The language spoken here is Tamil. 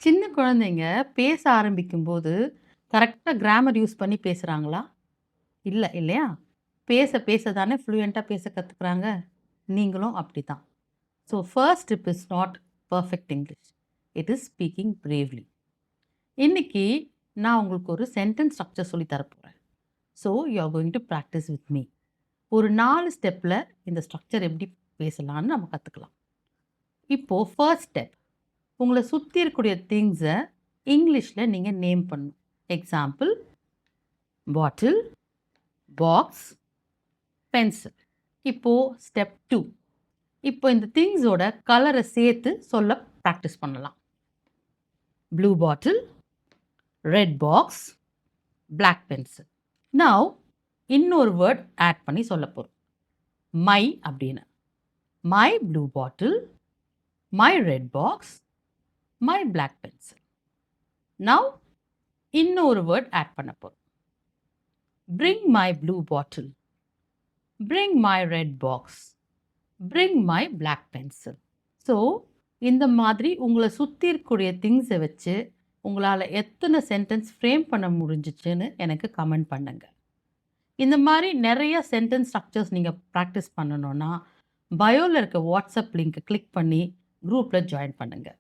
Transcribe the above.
சின்ன குழந்தைங்க பேச ஆரம்பிக்கும்போது, கரெக்ட்டா கிராமர் யூஸ் பண்ணி பேசுறாங்களா? இல்ல, இல்லையா? பேச பேச தானே ஃப்ளூயன்ட்டா பேச கத்துக்குறாங்க. நீங்களும் அப்படிதான். So first tip is not perfect English. It is speaking bravely. இன்னைக்கு நான் உங்களுக்கு ஒரு சென்டென்ஸ் ஸ்ட்ரக்சர் சொல்லி தரப் போறேன். So you are going to practice with me. ஒரு 4 ஸ்டெப்ல இந்த ஸ்ட்ரக்சர் எப்படி பேசலாம்னு நம்ம கத்துக்கலாம். இப்போ ஃபர்ஸ்ட் ஸ்டெப். உங்கள சுத்தி இருக்கக்கூடிய திங்ஸ இங்கிலீஷ்ல நீங்க நேம் பண்ணணும். Example bottle, box, pencil. இப்போ ஸ்டெப் 2. இப்போ இந்த திங்ஸோட கலர சேர்த்து சொல்ல பிராக்டிஸ் பண்ணலாம். Blue bottle, red box, black pencil. Now இன்னொரு வேர்ட் ஆட் பண்ணி சொல்ல போறோம். மை அப்படின்னு. My blue bottle, my red box, my black pencil. Now இன்னொரு வேர்ட் ஆட் பண்ண போறோம். bring my blue bottle, bring my red box, bring my black pencil. So இந்த மாதிரி உங்களை சுற்றி இருக்கக்கூடிய திங்ஸை வச்சு உங்களால் எத்தனை சென்டென்ஸ் ஃப்ரேம் பண்ண முடிஞ்சிச்சுன்னு எனக்கு கமெண்ட் பண்ணுங்கள். இந்த மாதிரி நிறைய சென்டென்ஸ் ஸ்ட்ரக்சர்ஸ் நீங்கள் ப்ராக்டிஸ் பண்ணணுன்னா பயோவில் இருக்க வாட்ஸ்அப் லிங்க்கை கிளிக் பண்ணி குரூப்பில் ஜாயின் பண்ணுங்கள்.